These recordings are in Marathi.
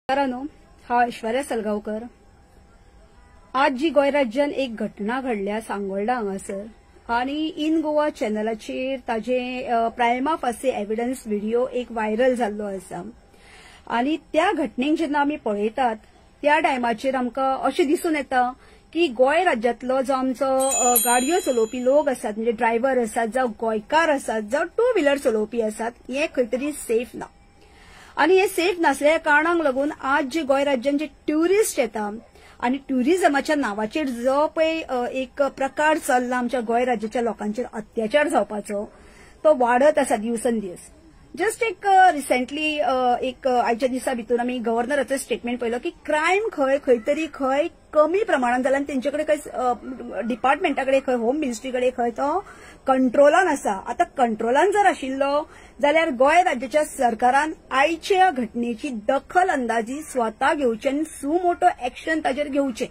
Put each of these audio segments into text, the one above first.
मित्रांनो, हा ऐश्वर्या सलगावकर। आज जी गोय राज्यान एक घटना घडल्या सांगोळडा हांगासर आणि इन गोवा चॅनलाचेर ताजे प्रायमा फासी एव्हिडन्स व्हिडिओ एक व्हायरल जाल्लो आसा आणि त्या घटनेक जेन्ना आमी पळयतात त्या टायमाचेर आमकां अशें दिसून येता की गोय राज्यांतलो जो आमचो गाडयो चलोवपी लोक आसात म्हणजे ड्रायव्हर आसात जावं गोंयकार आसात जावं टू व्हिलर चलोवपी आसात हे खंय तरी सेफ ना आणि हे सेफ नासल्या कारणाक लागून आज जे गोय राज्यान जे ट्युरिस्ट येता आणि ट्युरिझमाच्या नावाचेर जो पळय एक प्रकार चल्ला आमच्या गोय राज्याच्या लोकांचेर अत्याचार जावपाचो तो वाडत आसा दिवसेंदिवस। जस्ट एक रिसेंटली एक आयच्या दिसा भितर आमी गव्हर्नराचो स्टेटमेंट पळयलो की क्रायम खंय तरी कमी प्रमाणात जाला आणि तेंचे कडेन खंय डिपार्टमेंटाकडे खंय होम मिनिस्ट्रीकडे खंय तो कंट्रोलान आसा। आता कंट्रोलान जर आशिल्लो जाल्यार गोय राज्याच्या सरकारान आयच्या घटनेची दखल अंदाजी स्वता घेवची आनी सुमोटो एक्शन ताजेर घेवचे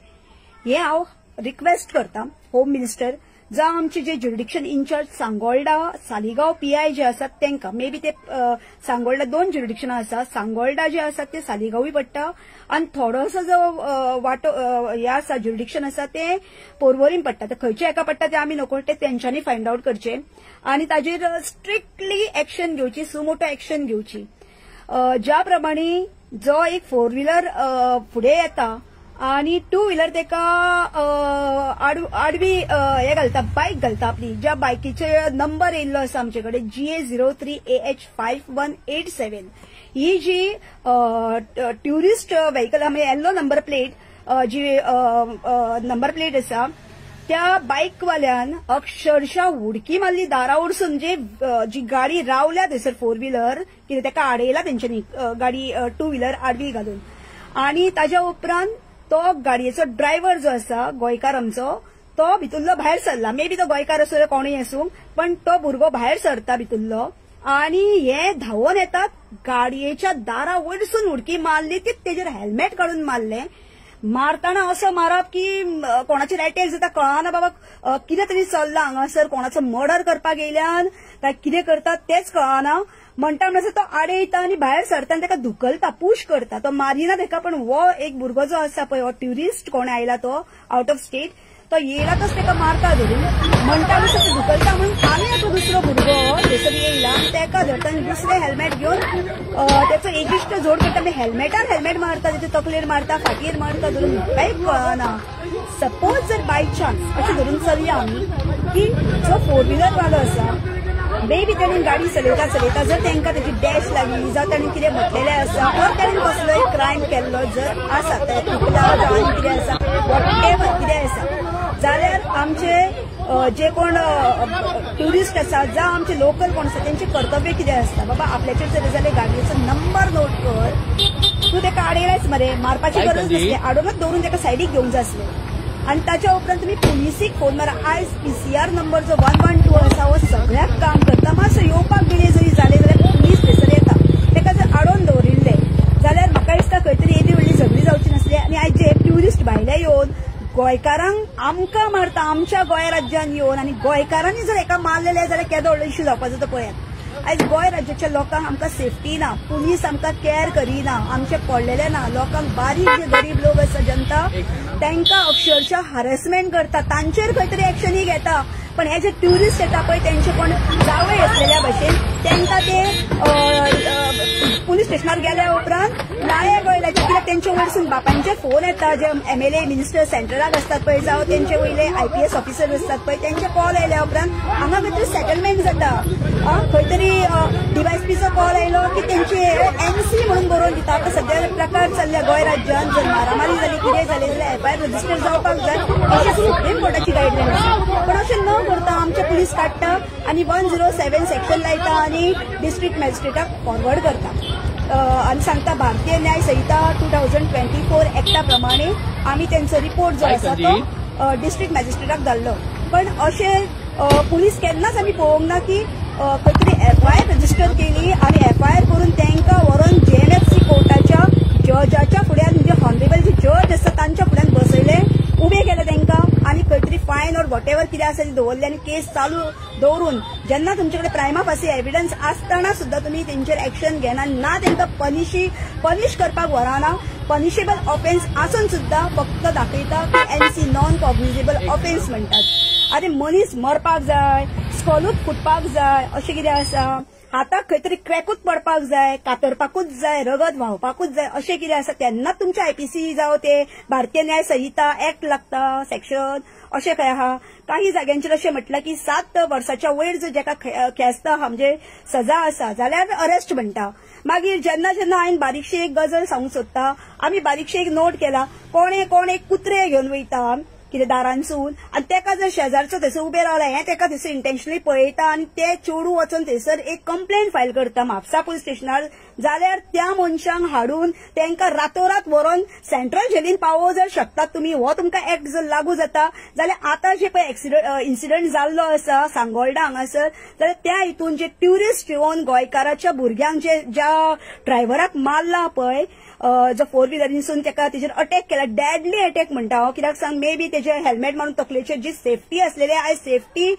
हे हांव रिक्वेस्ट करता होम मिनिस्टर जावं आमचे जे ज्युरिडिक्शन इन्चार्ज सांगोळडा सालिगांव पीआय जे आसात तांकां मे बी ते सांगोळडा दोन ज्युरिडिक्शनां आसा सांगोळडा जे आसात ते सालिगांवूय पडटा आणि थोडोसो जो वाटो हे आसा ज्युरिडिक्शन आसा ते पोरवोरीम पडटा। ते खंयचे एका पडटा ते आमी नको ते तेंच्यांनी फायंड आउट करचे आणि ताजेर स्ट्रिक्टली एक्शन घेवची सुमोटो एक्शन घेवची। ज्या प्रमाणे जो एक फोर व्हिलर फुडें येता आणि टू व्हिलर तेका आडवी हे घालता बायक घालता आपली ज्या बायकीचे नंबर येयल्लो आसा आमचेकडे GA03AH5187 ही जी ट्युरिस्ट व्हेकल म्हणजे येल्लो नंबर प्लेट जी नंबर प्लेट आसा त्या बाईकवाल्यान अक्षरशः उडकी मारली दारा वरसून जी गाडी रावल्या थंयसर फोर व्हिलर कितें तेका आडयला तेंच्यांनी गाडी टू व्हिलर आडवी घालून आणि ताच्या उपरांत तो गाडयेचो ड्रायव्हर जो आसा गोंयकार आमचो तो भितुरलो भायर सरला मे बी तो गोंयकार असो कोणूय आसूं पण तो भुरगो भायर सरता भितुरलो आणि हे धांवून येतात गाडयेच्या दारा वयरसून उडकी मारली ती तेजेर हेल्मेट काढून मारले मारताना असं मारप की कोणाचेर अटॅक जाता कळना बाबा कितें तरी चल्ला हांगासर कोणाचो मर्डर करपाक येयल्यान काय कितें करतात तेच कळना म्हणटा म्हणसर तो आडयता आनी भायर सरता आनी ताका धुकलता पुश करता तो मारिना ताका पण वो एक भुरगो जो आसा पळय हो ट्युरिस्ट कोण आयला तो आउट ऑफ स्टेट तो येयलातच ताका मारता धरून म्हणटा म्हणसर तो धुकलता म्हणून आनी एक दुसरो भुरगो थंयसर येयला आनी ताका धरता आनी दुसरें हेल्मेट घेवन त्याचो एक इश्ट जोड करता म्हणजे हेल्मेटार हेल्मेट मारता तेच्या तकलेर मारता फाटयेर मारता धरून कांय कळना। सपोज जर बाय चान्स अशें धरून चलया आमी की जो फोर व्हिलर वालो आसा मे बी ताणें गाडी चलयता जर तांकां तेजी डॅश लागली जावं ताणें कितें म्हटलेलें आसा वा ताणें कसलोय क्रायम केल्लो जर आसा ते चुकला जावं कितें आसा वॉटेवर कितें आसा जाल्यार आमचे जे कोण ट्युरिस्ट आसा जावं आमचे लोकल कोण आसा तेंचें कर्तव्य कितें आसता बाबा आपल्याचेर जर जाल्यार गाडयेचो नंबर नोट कर तूं ताका आडयलायच मरे मारपाची गरज नासली आडोनूच दवरून ताका सायडीक घेवंक जाय आसलें आणि ताच्या उपरांत तुम्ही पुलिसीक फोन मारा आयज PCR नंबर जो 112 आसा हो सगळ्याक काम करता मातसो येवपाक डिले जरी जाले जाल्यार पुलीस थंयसर येता ताका जर आडोवन दवरिल्ले जाल्यार म्हाका दिसता खंय तरी येदी व्हडली झगडी जावची नासली आणि आयज जे ट्युरिस्ट भायले येवन गोंयकारांक आमकां मारता आमच्या गोंय राज्यान येवन आणि गोंयकारांनी जर एका मारलेले जाल्यार केदो व्हडलो इश्यू जावपाचो तो पळयात। आयज गोंय राज्याच्या लोकांक आमकां सेफ्टी ना पुलीस आमकां केअर करिना आमचे पडलेले ना लोकांक बारीक जे गरीब लोक आसा जनता तांकां अक्षरशः हॅरेसमेंट करता तांचेर खंय तरी एक्शनूय घेता पण हे जे ट्युरिस्ट येता पळय तेंचे कोण जावय आसलेल्या भशेन तांकां ते पुलीस स्टेशनार गेल्या उपरांत नायक वयल्याचे कित्याक तेंचे वयरसून बापांचे फोन येता जे MLA मिनिस्टर सेंट्रलाक आसतात पळय जावं तेंचे वयले IPS ऑफिसर आसतात पळय तेंचे कॉल आयल्या उपरांत हांगा खंय तरी सेटलमेंट जाता खंय तरी DYSPचो कॉल आयलो की तेंचे MC म्हणून बरोवन दिता आतां सद्या प्रकार चल्ल्या गोंय राज्यान जर मारामारी जाली कितें जालें जाल्यार FIR रजिस्टर जावपाक जाय अशें सुप्रीम कोर्टाची गायडलायन आसा पण अशें न करता आमचे पुलीस काडटा आनी 107 सेक्शन लायता आनी डिस्ट्रिक्ट मॅजिस्ट्रेटाक फॉरवर्ड करता आनी सांगता भारतीय न्याय संहिता 2024 एक्टा प्रमाणे आमी तेंचो रिपोर्ट जो आसा तो डिस्ट्रिक्ट मॅजिस्ट्रेटाक धाडलो पण अशें पुलीस केन्नाच आमी पळोवंक ना की खंय तरी FIR रजिस्टर केली आनी FIR करून तांकां व्हरून JMFC कोर्टाच्या जजाच्या फुड्यान म्हणजे हॉनरेबल जे जज आसा तांच्या फुड्यान बसयले उबे केले तांकां आनी खंय तरी तरी फायन और वॉट एव्हर कितें आसा ती दवरली आनी केस चालू दवरून जेन्ना तुमचे कडेन प्रायमा फासी एव्हिडन्स आसतना सुद्धा तुम्ही तेंचेर एक्शन घेना ना तेंकां पनिश करपाक व्हराना पनिशेबल ऑफेन्स आसून सुद्धा फक्त दाखयता की एनसी नॉन कॉग्निजेबल ऑफेन्स म्हणटात। आनी मनीस मरपाक जाय स्कॉलूच फुटपाक जाय अशें कितें आसा हाताक खंय तरी क्रॅकूच पडपाक जाय कातरपाकूच जाय रगत व्हांवपाकूच जाय अशें कितें आसा तेन्नाच तुमच्या आयपीसी जावं ते भारतीय न्याय संहिता एक्ट लागता सेक्शन अशें खंय आहा। काही जाग्यांचेर अशें म्हटलां की 7 वर्साच्या वयर जर जेका ख्यास्त आहा म्हणजे सजा आसा जाल्यार अरेस्ट म्हणटा। मागीर जेन्ना हांवें बारीकशी एक गजाल सांगूंक सोदता आमी बारीकशी एक नोट केला कोण एक कुत्रे घेवन वयता कितें दारांसून आनी तेका जर शेजारचो थंयसर उबे रावला हें तेका थंयसर इंटेन्शनली पळयता आनी ते चेडूं वचून थंयसर एक कंप्लेंट फायल करता म्हापसा पुलीस स्टेशनार जाल्यार त्या मनशांक हाडून तेंकां रातोरात व्हरून सेंट्रल जेलीन पावोवं जर शकतात तुमी हो तुमकां एक्ट जर लागू जाता जाल्यार आतां जे पळय इन्सिडंट जाल्लो आसा सांगोळडा हांगासर जाल्यार त्या हितून जे ट्युरिस्ट येवन गोंयकाराच्या भुरग्यांक ज्या ड्रायव्हराक मारला पळय जो 4 व्हिलरींसून तेजेर अटॅक केला डॅडली अटॅक म्हणटा हांव कित्याक सांग मे बी तेजे हेल्मेट मारून तकलेचेर जी सेफ्टी आसलेली आयज सेफ्टी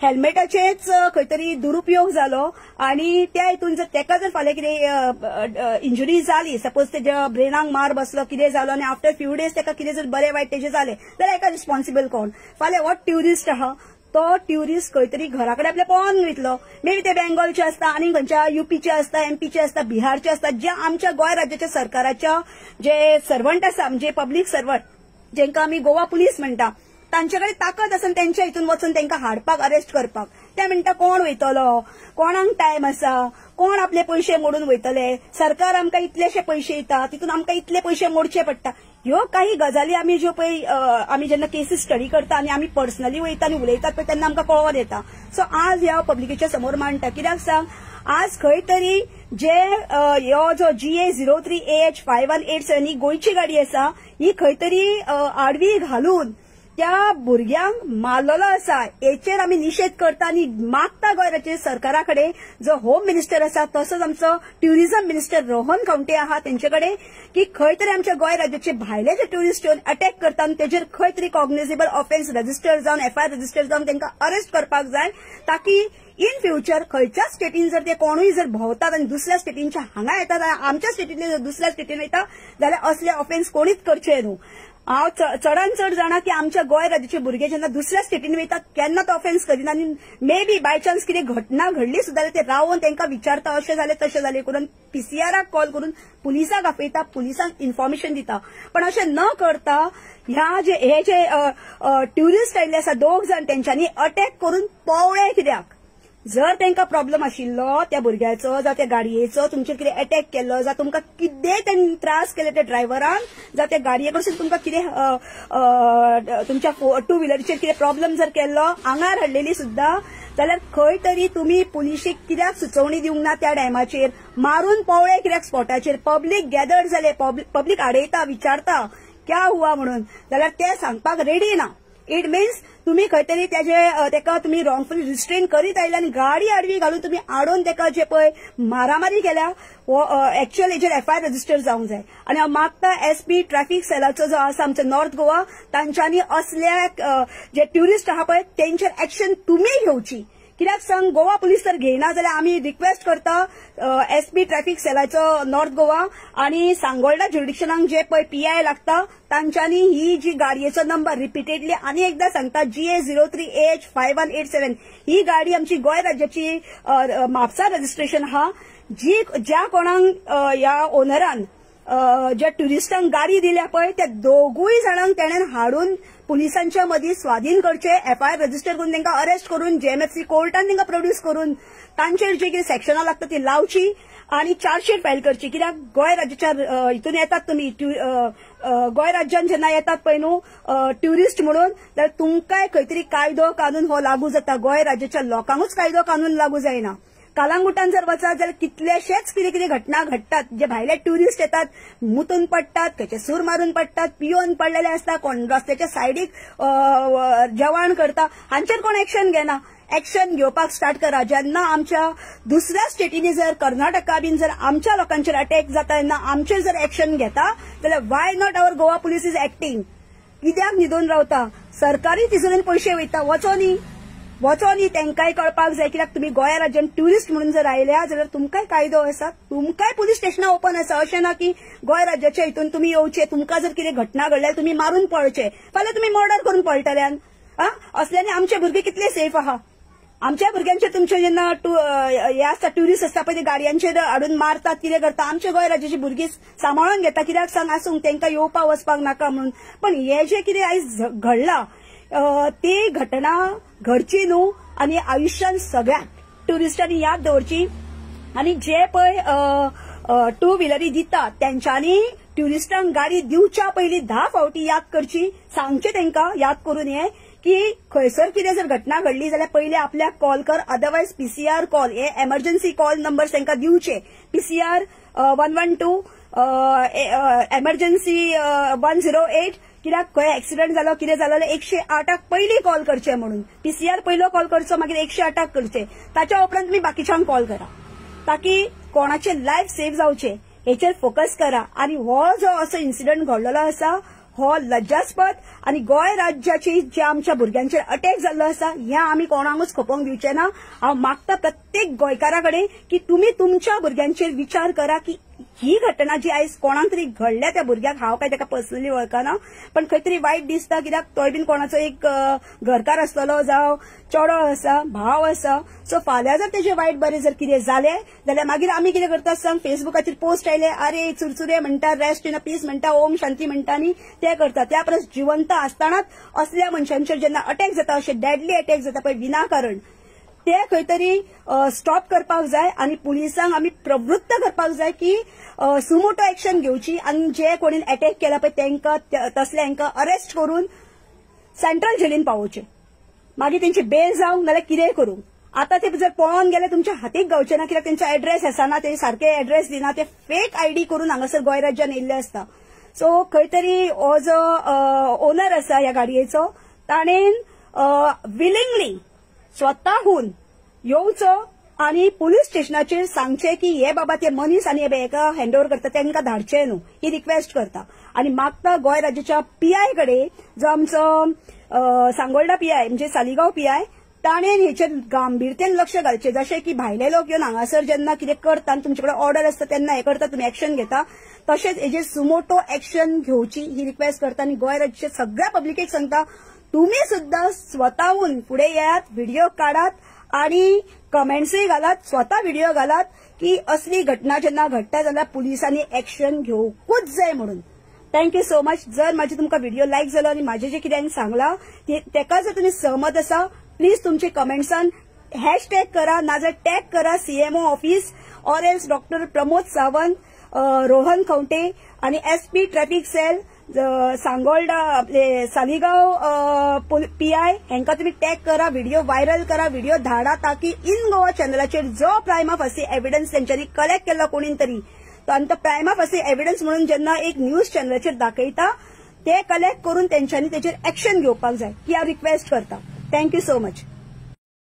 हेल्मेटाचेच खंय तरी दुरुपयोग जालो आनी त्या हितून जर तेका जर फाल्यां कितें इंजुरी जाली सपोज तेज्या ब्रेनाक मार बसलो कितें जालो आनी आफ्टर फ्यू डेज तेका कितें जर बरें वायट तेजें जालें जाल्यार हेका रिस्पॉन्सिबल कोण फाल्यां हो ट्युरिस्ट आहा तो ट्युरिस्ट खंय तरी घरा कडेन आपल्या पळोवन वयतलो मे बी ते बेंगॉलचे आसता आनी खंयच्या युपीचे आसता एमपीचे आसता बिहारचे आसता जे आमच्या गोंय राज्याच्या सरकाराच्या जे सर्वंट आसा म्हणजे पब्लीक सर्वंट जेंकां आमी गोवा पुलीस म्हणटा तांचे कडेन ताकद आसा तेंच्या हितून वचून तेंकां हाडपाक अरेस्ट करपाक ते म्हणटा कोण वयतलो कोणाक टायम आसा कोण आपले पयशे मोडून वयतले सरकार आमकां इतलेशे पयशे दिता तितून आमकां इतले पयशे मोडचे पडटा ह्यो काही गजाली आमी ज्यो पळय आमी जेन्ना केसीस स्टडी करता आनी आमी पर्सनली वयता आनी उलयतात पळय तेन्ना आमकां कळोन येता सो आज ह्या पब्लिकेच्या समोर मांडटा कित्याक सांग आज खंय तरी जे ह्यो जो GA03AH5187 ही गोंयची गाडी आसा ही खंय तरी आडवी घालून त्या भुरग्यांक मारलेलो आसा हेचेर आमी निशेध करता आनी मागता गोंय राज्य सरकारा कडेन जो होम मिनिस्टर आसा तसोच आमचो ट्युरिझम मिनिस्टर रोहन खंवटे आहा तेंचे कडेन की खंय तरी आमच्या गोंय राज्याचे भायले जे ट्युरिस्ट येवन अटॅक करता आनी तेजेर खंय तरी कॉग्निजेबल ऑफेन्स रजिस्टर जावन FIR रजिस्टर जावन तेंकां अरेस्ट करपाक जाय ताकी इन फ्युचर खंयच्या स्टेटीन जर ते कोणूय जर भोंवतात आनी दुसऱ्या स्टेटींच्या हांगा येतात आमच्या स्टेटींतले जर दुसऱ्या स्टेटीन वयता जाल्यार असले ऑफेन्स कोणीच करचे न्हू। हांव चडान चड जाणा की आमच्या गोंय राज्याचे भुरगे जेन्ना दुसऱ्या स्टेटीन वयतात केन्ना तो ऑफेन्स करिना आनी मे बी बाय चान्स कितें घटना घडली सुद्दां ते रावन तेंकां विचारता अशें जालें तशें जालें करून PCRाक कॉल करून पुलिसाक आपयता पुलिसांक इन्फॉर्मेशन दिता पण अशें न करता हे जे ट्युरिस्ट आयिल्ले आसा 2 जाण तेंच्यांनी अटॅक करून पळोवळे कित्याक जर तेंकां प्रॉब्लेम आशिल्लो त्या भुरग्याचो जावं त्या गाडयेचो तुमचेर कितें अटॅक केल्लो जावं तुमकां कितेंय तेणी त्रास केले त्या ड्रायव्हरान जावं त्या गाडये कडसून तुमकां कितें तुमच्या 2 व्हिलरीचेर कितें प्रॉब्लेम जर केल्लो आंगार हाडलेली सुद्दां जाल्यार खंय तरी तुमी पुलिशेक कित्याक सुचोवणी दिवंक ना त्या टायमाचेर मारून पळोवळे कित्याक स्पॉटाचेर पब्लीक गॅदर्ड जाले पब्लीक आडयता विचारता क्या हुआ म्हणून जाल्यार ते सांगपाक रेडी ना इट मीन्स तुम्ही खंय तरी तेका तुम्ही रॉंगफुली रिस्ट्रेन करीत आयला आनी गाडी आडवी घालून तुम्ही आडोवन तेका जे पळय मारामारी केल्या एक्चुअल हेजेर FIR रजिस्टर जावंक जाय आनी हांव मागता SP ट्रॅफिक सेलाचो जो आसा आमचो नॉर्थ गोवा तांच्यांनी असल्या जे ट्युरिस्ट आहा पळय तेंचेर एक्शन तुमी घेवची कित्याक सांग गोवा पुलीस तर घेयना जाल्यार आमी रिक्वेस्ट करता SP ट्रॅफिक सेलाचो नॉर्थ गोवा आनी सांगोळडा ज्युरिडिक्शनाक जे पळय PI लागता तांच्यांनी ही जी गाडयेचो नंबर रिपिटेडली आनी एकदां सांगता GA03AH5187 ही गाडी आमची गोंय राज्याची म्हापसा रजिस्ट्रेशन आहा ज्या कोणाक ह्या ओनरान ज्या ट्युरिस्टांक गाडी दिल्या पळय त्या दोगूय जाणांक तेणेन हाडून पुलिसांच्या मदीं स्वाधीन करचे FIR रजिस्टर करून तेंकां अरेस्ट करून JMFC कोर्टान तेंकां प्रोड्यूस करून तांचेर जे कितें सेक्शनां लागता ती लावची आनी चार्जशीट फायल करची कित्याक गोंय राज्याच्या हितून येतात तुमी गोंय राज्यान जेन्ना येतात पळय न्हू ट्युरिस्ट म्हणून जाल्यार तुमकांय खंय तरी कायदो कानून हो लागू जाता गोंय राज्याच्या लोकांकूच कायदो कानून लागू जायना कालांगुटान जर वचत जाल्यार कितलेशेच कितें कितें घटना घडटात जे भायले ट्युरिस्ट येतात मुतून पडटात खंयचे सूर मारून पडटात पियोन पडलेले आसता कोण रस्त्याच्या सायडीक जेवण करता हांचेर कोण एक्शन घेना एक्शन घेवपाक स्टार्ट करा जेन्ना आमच्या दुसऱ्या स्टेटींनी जर कर्नाटका बीन जर आमच्या लोकांचेर अटॅक जाता तेन्ना आमचेर जर एक्शन घेता जाल्यार why not our Goa police is acting कित्याक न्हिदून रावता सरकारी तिजोरीन पैसे वयता वचो न्ही तेंकाय कळपाक जाय कित्याक तुमी गोंय राज्यात ट्युरिस्ट म्हणून जर आयल्या जाल्यार तुमकांय कायदो आसा, तुमकांय पुलीस स्टेशनां ओपन आसा. अशें ना की गोंय राज्याच्या हितून तुमी येवचे, तुमकां जर कितें घटना घडल्यार तुमी मारून पळचे, फाल्यां तुमी मर्डर करून पळटल्यान. असल्यानी आमचे भुरगे कितले सेफ आहा? आमच्या भुरग्यांचे तुमचे जेन्ना हे आसता ट्युरिस्ट आसता पळय ते गाडयांचेर हाडून मारतात, कितें करता, आमचे गोंय राज्याची भुरगीं सांबाळून घेता. कित्याक सांग आसूंक तेंकां येवपाक वचपाक नाका म्हणून. पण हे जे कितें आयज घडलां ती घटना घडची न्हू आनी आयुश्यान सगळ्याक ट्युरिस्टांनी याद दवरची. आनी जे पळय टू व्हिलरी दितात तेंच्यांनी ट्युरिस्टांक गाडी दिवच्या पयलीं 10 फावटी याद करची, सांगचे तेंकां याद करून ये की खंयसर कितें जर घटना घडली जाल्यार पयलीं आपल्याक कॉल कर, अदरवायज पीसीआर कॉल, हे एमर्जन्सी कॉल नंबर तांकां दिवचे. पीसीआर 112, एमर्जन्सी 108, कित्याक खंय एक्सिडंट जालो कितें जालो जाल्यार 108 पयलीं कॉल करचे म्हणून. पीसीआर पयलो कॉल करचो, मागीर 108 करचे. ताच्या उपरांत तुमी बाकीच्यांक कॉल करा, ताकी कोणाचे लायफ सेव्ह जावचे हेचेर फोकस करा. आनी हो जो असो इन्सिडंट घडलेलो आसा हो लज्जास्पद आनी गोंय राज्याची जे आमच्या भुरग्यांचेर अटॅक जाल्लो आसा हें आमी कोणाकूच खपोवंक दिवचे ना. हांव मागता प्रत्येक गोंयकारा कडेन की तुमी तुमच्या भुरग्यांचेर विचार करा की ही घटना जी आयज कोणाक तरी घडल्या त्या भुरग्याक, हांव काय ताका पर्सनली वळखना, पण खंय तरी वायट दिसता कित्याक तोय बीन कोणाचो एक घरकार आसतलो, जावं चेडो आसा, भाव आसा. सो फाल्यां जर तेजे वायट बरें जर कितें जालें जाल्यार मागीर आमी कितें करता सांग, फेसबुकाचेर पोस्ट आयले, अरे चुरचुरे म्हणटा, रेस्ट इन पीस म्हणटा, ओम शांती म्हणटा न्ही, ते करता. त्या परस जिवंत आसतनाच असल्या मनशांचेर जेन्ना अटॅक जाता, अशे डेडली अटॅक जाता पळय विनाकारण, ते खंय तरी स्टॉप करपाक जाय. आनी पुलिसांक आमी प्रवृत्त करपाक जाय की सुमोटो एक्शन घेवची आनी जे कोणी अटॅक केला पळय तेंकां तसल्यांक अरेस्ट करून सेंट्रल जेलीन पावोवचे. मागीर तेंची बेल जावंक नाल्यार कितेंय करूंक. आता ते जर पळोवन गेले तुमच्या हातीक गावचे ना, कित्याक तेंचो एड्रेस आसना, ते सारखे एड्रेस दिना, ते फेक आयडी करून हांगासर गोंय राज्यान येयल्ले आसता. सो खंय तरी हो जो ओनर आसा ह्या गाडयेचो ताणेन विलिंगली स्वताहून येवचो आनी पुलीस स्टेशनाचेर सांगचे की हे बाबा ते मनीस आनी हेका हँडओव्हर करता तेंकां धाडचे न्हू, ही रिक्वेस्ट करता. आनी मागता गोंय राज्याच्या पीआय कडेन, जो आमचो सांगोळडा पीआय म्हणजे सालिगांव पीआय, ताणेन हेचेर गांभीरतेन लक्ष घालचें. जशें की भायले लोक येवन हांगासर जेन्ना कितें करता आनी तुमचे कडेन ऑर्डर आसता तेन्ना हे करता, तुमी एक्शन घेता, तशेंच हेजेर सुमोटो एक्शन घेवची ही रिक्वेस्ट करता. आनी गोंय राज्याच्या सगळ्या पब्लिकेक सांगता तुम्ही सुद्धा स्वतःहून पुढे येयात, व्हिडिओ काढात आणि कमेंट्सय घालात, स्वतः व्हिडिओ घालात की असली घटना जेन्ना घडटा जाल्यार पुलिसांनी एक्शन घेवकूच जाय म्हणून. Thank you so much. जर माझे तुमकां व्हिडिओ लायक जालो आनी माझे जे कितें सांगलां तेका जर तुमी सहमत आसा प्लीज तुमचे कमेंट्सान हॅशटॅग करा, नाजाल्यार टॅग करा CMO office or else doctor Pramod Sawant, Rohan Khaunte आणि एसपी ट्रॅफिक सेल सांगोळडा आपले सालिगांव पीआय हेंका तुम्ही टॅग करा, व्हिडिओ व्हायरल करा, व्हिडिओ धाडा, ताकी इन गोवा चॅनलाचेर जो प्रायमा फासी एव्हिडन्स तेंच्यांनी कलेक्ट केला कोणी तरी, तो प्रायमा फासी एव्हिडन्स म्हणून जेन्ना एक न्यूज चॅनलाचेर दाखयता ते कलेक्ट करून तेंच्यांनी तेचेर एक्शन घेवपाक जाय ही हांव रिक्वेस्ट करता. Thank you so much.